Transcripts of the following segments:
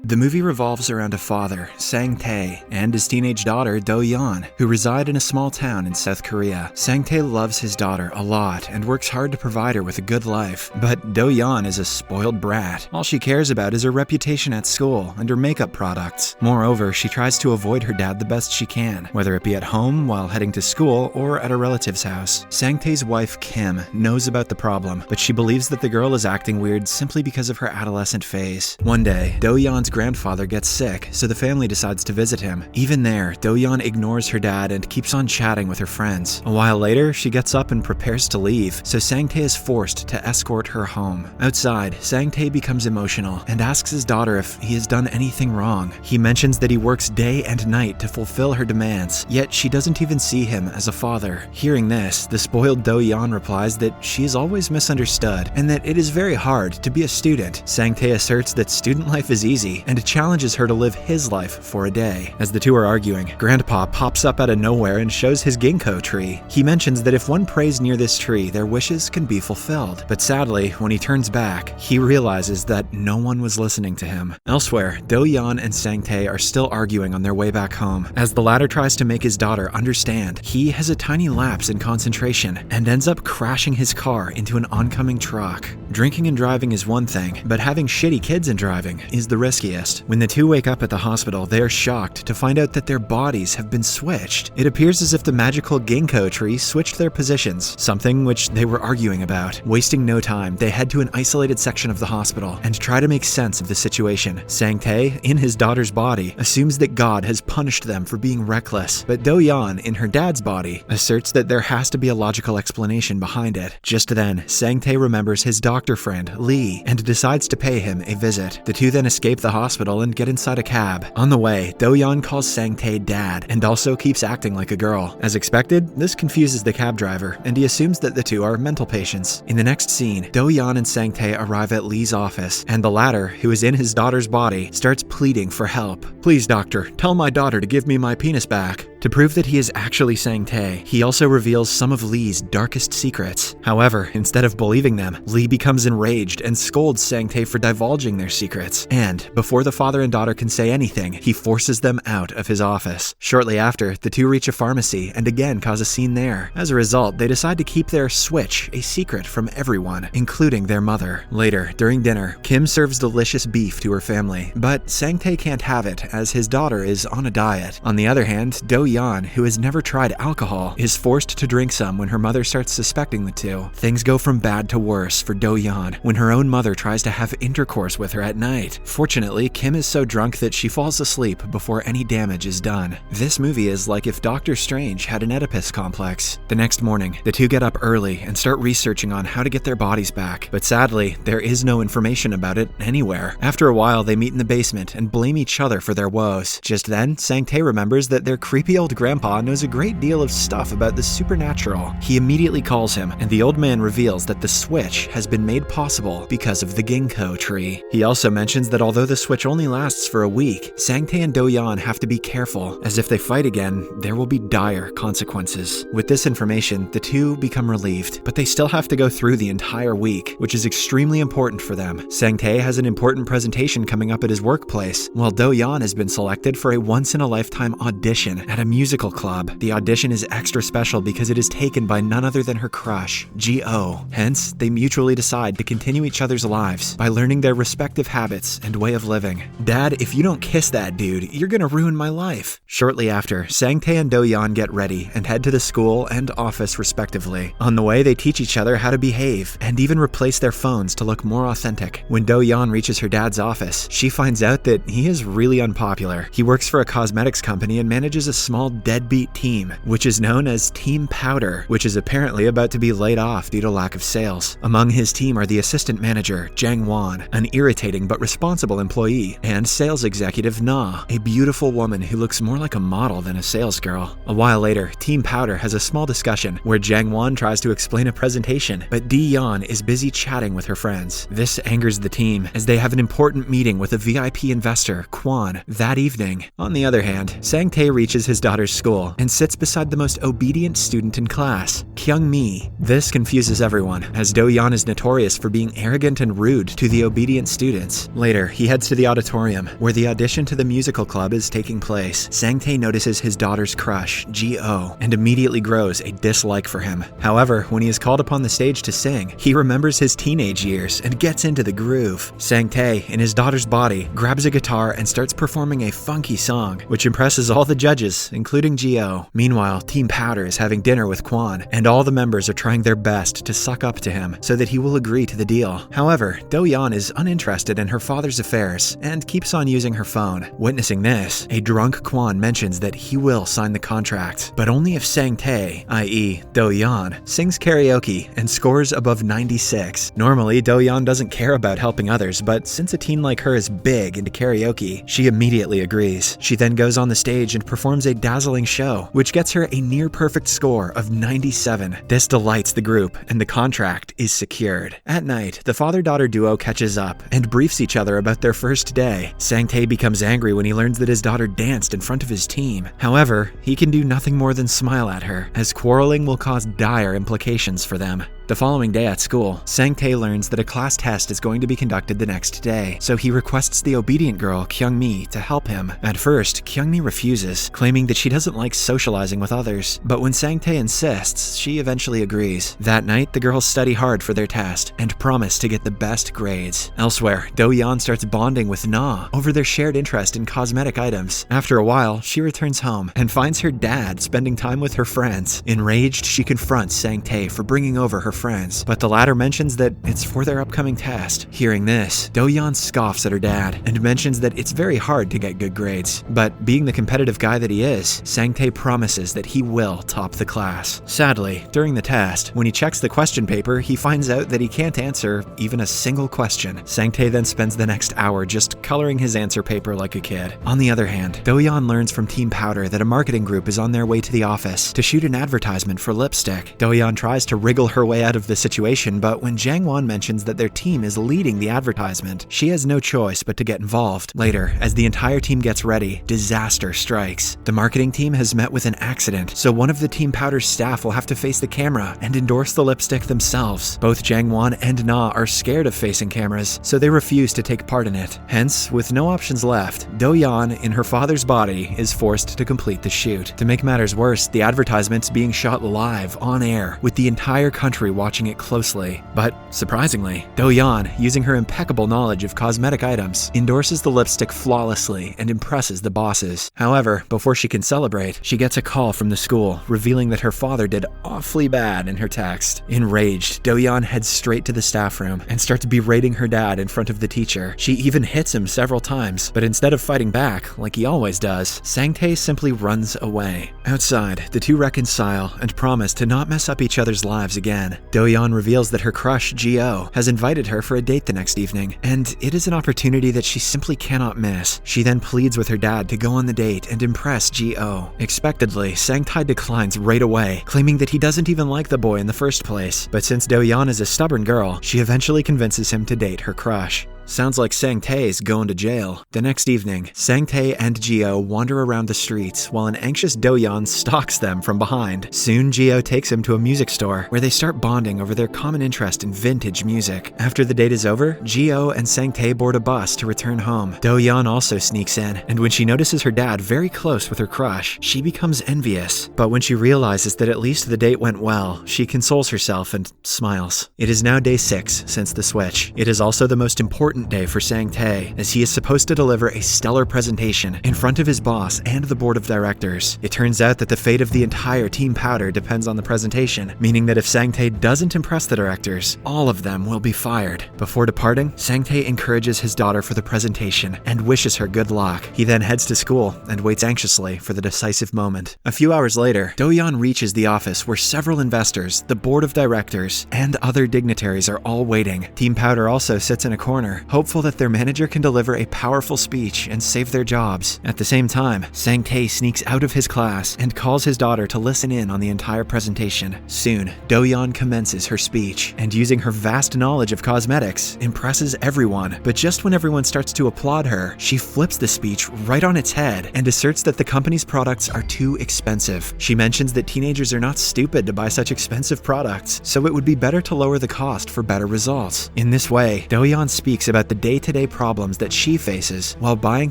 The movie revolves around a father, Sang-tae, and his teenage daughter, Do-yeon, who reside in a small town in South Korea. Sang-tae loves his daughter a lot and works hard to provide her with a good life, but Do-yeon is a spoiled brat. All she cares about is her reputation at school and her makeup products. Moreover, she tries to avoid her dad the best she can, whether it be at home, while heading to school, or at a relative's house. Sang-tae's wife, Kim, knows about the problem, but she believes that the girl is acting weird simply because of her adolescent phase. One day, Do-yeon's grandfather gets sick, so the family decides to visit him. Even there, Do-yeon ignores her dad and keeps on chatting with her friends. A while later, she gets up and prepares to leave, so Sang-tae is forced to escort her home. Outside, Sang-tae becomes emotional and asks his daughter if he has done anything wrong. He mentions that he works day and night to fulfill her demands, yet she doesn't even see him as a father. Hearing this, the spoiled Do-yeon replies that she is always misunderstood and that it is very hard to be a student. Sang-tae asserts that student life is easy and challenges her to live his life for a day. As the two are arguing, Grandpa pops up out of nowhere and shows his ginkgo tree. He mentions that if one prays near this tree, their wishes can be fulfilled. But sadly, when he turns back, he realizes that no one was listening to him. Elsewhere, Do-yeon and Sang-tae are still arguing on their way back home. As the latter tries to make his daughter understand, he has a tiny lapse in concentration and ends up crashing his car into an oncoming truck. Drinking and driving is one thing, but having shitty kids and driving is the riskiest. When the two wake up at the hospital, they are shocked to find out that their bodies have been switched. It appears as if the magical ginkgo tree switched their positions, something which they were arguing about. Wasting no time, they head to an isolated section of the hospital and try to make sense of the situation. Sang-tae, in his daughter's body, assumes that God has punished them for being reckless, but Do-yeon, in her dad's body, asserts that there has to be a logical explanation behind it. Just then, Sang-tae remembers his doctor friend, Lee, and decides to pay him a visit. The two then escape the hospital and get inside a cab. On the way, Do-yeon calls Sang-tae dad and also keeps acting like a girl. As expected, this confuses the cab driver, and he assumes that the two are mental patients. In the next scene, Do-yeon and Sang-tae arrive at Lee's office, and the latter, who is in his daughter's body, starts pleading for help. "Please, doctor, tell my daughter to give me my penis back." To prove that he is actually Sang-tae, he also reveals some of Lee's darkest secrets. However, instead of believing them, Lee becomes enraged and scolds Sang-tae for divulging their secrets. And, before the father and daughter can say anything, he forces them out of his office. Shortly after, the two reach a pharmacy and again cause a scene there. As a result, they decide to keep their switch a secret from everyone, including their mother. Later, during dinner, Kim serves delicious beef to her family, but Sang-tae can't have it as his daughter is on a diet. On the other hand, Do-yeon, who has never tried alcohol, is forced to drink some when her mother starts suspecting the two. Things go from bad to worse for Do-yeon when her own mother tries to have intercourse with her at night. Fortunately, Kim is so drunk that she falls asleep before any damage is done. This movie is like if Doctor Strange had an Oedipus complex. The next morning, the two get up early and start researching on how to get their bodies back, but sadly, there is no information about it anywhere. After a while, they meet in the basement and blame each other for their woes. Just then, Sang-tae remembers that their creepy old grandpa knows a great deal of stuff about the supernatural. He immediately calls him, and the old man reveals that the switch has been made possible because of the ginkgo tree. He also mentions that although the switch only lasts for a week, Sang-tae and Do-yeon have to be careful, as if they fight again, there will be dire consequences. With this information, the two become relieved, but they still have to go through the entire week, which is extremely important for them. Sang-tae has an important presentation coming up at his workplace, while Do-yeon has been selected for a once-in-a-lifetime audition at a musical club. The audition is extra special because it is taken by none other than her crush, G.O. Hence, they mutually decide to continue each other's lives by learning their respective habits and way of living. "Dad, if you don't kiss that dude, you're gonna ruin my life." Shortly after, Sang-tae and Do-yeon get ready and head to the school and office respectively. On the way, they teach each other how to behave and even replace their phones to look more authentic. When Do-yeon reaches her dad's office, she finds out that he is really unpopular. He works for a cosmetics company and manages a small deadbeat team, which is known as Team Powder, which is apparently about to be laid off due to lack of sales. Among his team are the assistant manager, Jang Won, an irritating but responsible employee, and sales executive Na, a beautiful woman who looks more like a model than a sales girl. A while later, Team Powder has a small discussion where Jang Won tries to explain a presentation, but Do-yeon is busy chatting with her friends. This angers the team as they have an important meeting with a VIP investor, Kwon, that evening. On the other hand, Sang-tae reaches his daughter's school and sits beside the most obedient student in class, Kyung-mi. This confuses everyone, as Do-yeon is notorious for being arrogant and rude to the obedient students. Later, he heads to the auditorium, where the audition to the musical club is taking place. Sang-tae notices his daughter's crush, Ji-oh, and immediately grows a dislike for him. However, when he is called upon the stage to sing, he remembers his teenage years and gets into the groove. Sang-tae, in his daughter's body, grabs a guitar and starts performing a funky song, which impresses all the judges, including Ji-oh. Meanwhile, Team Powder is having dinner with Kwon, and all the members are trying their best to suck up to him so that he will agree to the deal. However, Do-yeon is uninterested in her father's affairs and keeps on using her phone. Witnessing this, a drunk Kwon mentions that he will sign the contract, but only if Sang-tae, i.e. Do-yeon, sings karaoke and scores above 96. Normally, Do-yeon doesn't care about helping others, but since a teen like her is big into karaoke, she immediately agrees. She then goes on the stage and performs a dazzling show, which gets her a near-perfect score of 97. This delights the group, and the contract is secured. At night, the father-daughter duo catches up and briefs each other about their first day. Sang-tae becomes angry when he learns that his daughter danced in front of his team. However, he can do nothing more than smile at her, as quarreling will cause dire implications for them. The following day at school, Sang-tae learns that a class test is going to be conducted the next day, so he requests the obedient girl, Kyung-mi, to help him. At first, Kyung-mi refuses, claiming that she doesn't like socializing with others, but when Sang-tae insists, she eventually agrees. That night, the girls study hard for their test and promise to get the best grades. Elsewhere, Do-yeon starts bonding with Na over their shared interest in cosmetic items. After a while, she returns home and finds her dad spending time with her friends. Enraged, she confronts Sang-tae for bringing over her friends, but the latter mentions that it's for their upcoming test. Hearing this, Do-yeon scoffs at her dad and mentions that it's very hard to get good grades, but being the competitive guy that he is, Sang-tae promises that he will top the class. Sadly, during the test, when he checks the question paper, he finds out that he can't answer even a single question. Sang-tae then spends the next hour just coloring his answer paper like a kid. On the other hand, Do-yeon learns from Team Powder that a marketing group is on their way to the office to shoot an advertisement for lipstick. Do-yeon tries to wriggle her way out of the situation, but when Jang-won mentions that their team is leading the advertisement, she has no choice but to get involved. Later, as the entire team gets ready, disaster strikes. The marketing team has met with an accident, so one of the Team Powder's staff will have to face the camera and endorse the lipstick themselves. Both Jang-won and Na are scared of facing cameras, so they refuse to take part in it. Hence, with no options left, Do-yeon, in her father's body, is forced to complete the shoot. To make matters worse, the advertisement's being shot live, on air, with the entire country watching it closely. But, surprisingly, Do-yeon, using her impeccable knowledge of cosmetic items, endorses the lipstick flawlessly and impresses the bosses. However, before she can celebrate, she gets a call from the school, revealing that her father did awfully bad in her text. Enraged, Do-yeon heads straight to the staff room and starts berating her dad in front of the teacher. She even hits him several times, but instead of fighting back, like he always does, Sang-tae simply runs away. Outside, the two reconcile and promise to not mess up each other's lives again. Do-yeon reveals that her crush, Ji-oh, has invited her for a date the next evening, and it is an opportunity that she simply cannot miss. She then pleads with her dad to go on the date and impress Ji-oh. Expectedly, Sang-tae declines right away, claiming that he doesn't even like the boy in the first place, but since Do-yeon is a stubborn girl, she eventually convinces him to date her crush. Sounds like Sang-tae's going to jail. The next evening, Sang-tae and Ji-oh wander around the streets while an anxious Do-yeon stalks them from behind. Soon, Ji-oh takes him to a music store where they start bonding over their common interest in vintage music. After the date is over, Ji-oh and Sang-tae board a bus to return home. Do-yeon also sneaks in, and when she notices her dad very close with her crush, she becomes envious. But when she realizes that at least the date went well, she consoles herself and smiles. It is now day 6 since the switch. It is also the most important day for Sang-tae, as he is supposed to deliver a stellar presentation in front of his boss and the board of directors. It turns out that the fate of the entire Team Powder depends on the presentation, meaning that if Sang-tae doesn't impress the directors, all of them will be fired. Before departing, Sang-tae encourages his daughter for the presentation and wishes her good luck. He then heads to school and waits anxiously for the decisive moment. A few hours later, Do-yeon reaches the office where several investors, the board of directors, and other dignitaries are all waiting. Team Powder also sits in a corner, hopeful that their manager can deliver a powerful speech and save their jobs. At the same time, Sang-tae sneaks out of his class and calls his daughter to listen in on the entire presentation. Soon, Do-yeon commences her speech, and using her vast knowledge of cosmetics, impresses everyone. But just when everyone starts to applaud her, she flips the speech right on its head and asserts that the company's products are too expensive. She mentions that teenagers are not stupid to buy such expensive products, so it would be better to lower the cost for better results. In this way, Do-yeon speaks about the day-to-day problems that she faces while buying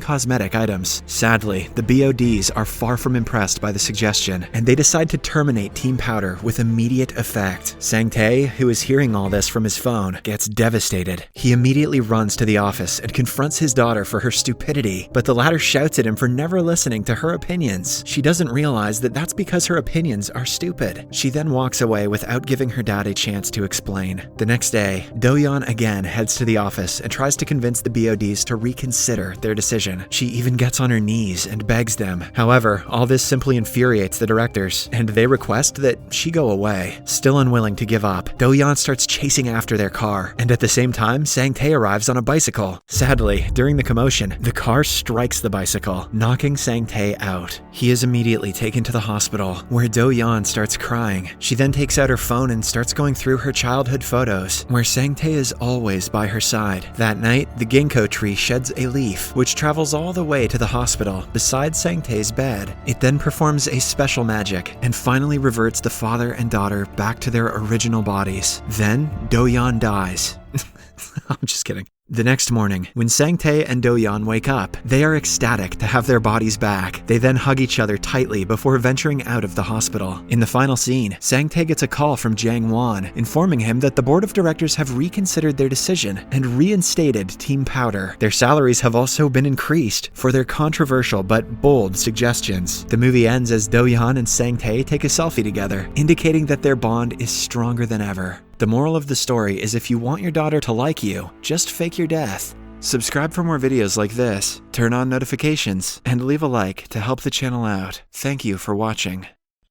cosmetic items. Sadly, the BODs are far from impressed by the suggestion, and they decide to terminate Team Powder with immediate effect. Sang-tae, who is hearing all this from his phone, gets devastated. He immediately runs to the office and confronts his daughter for her stupidity, but the latter shouts at him for never listening to her opinions. She doesn't realize that that's because her opinions are stupid. She then walks away without giving her dad a chance to explain. The next day, Do-yeon again heads to the office and tries to convince the BODs to reconsider their decision. She even gets on her knees and begs them. However, all this simply infuriates the directors, and they request that she go away. Still unwilling to give up, Do-yeon starts chasing after their car, and at the same time, Sang-tae arrives on a bicycle. Sadly, during the commotion, the car strikes the bicycle, knocking Sang-tae out. He is immediately taken to the hospital, where Do-yeon starts crying. She then takes out her phone and starts going through her childhood photos, where Sang-tae is always by her side. That night, the ginkgo tree sheds a leaf, which travels all the way to the hospital beside Sang-tae's bed. It then performs a special magic, and finally reverts the father and daughter back to their original bodies. Then, Do-yeon dies. I'm just kidding. The next morning, when Sang-tae and Do-yeon wake up, they are ecstatic to have their bodies back. They then hug each other tightly before venturing out of the hospital. In the final scene, Sang-tae gets a call from Jang Won, informing him that the board of directors have reconsidered their decision and reinstated Team Powder. Their salaries have also been increased for their controversial but bold suggestions. The movie ends as Do-yeon and Sang-tae take a selfie together, indicating that their bond is stronger than ever. The moral of the story is if you want your daughter to like you, just fake your death. Subscribe for more videos like this, turn on notifications, and leave a like to help the channel out. Thank you for watching.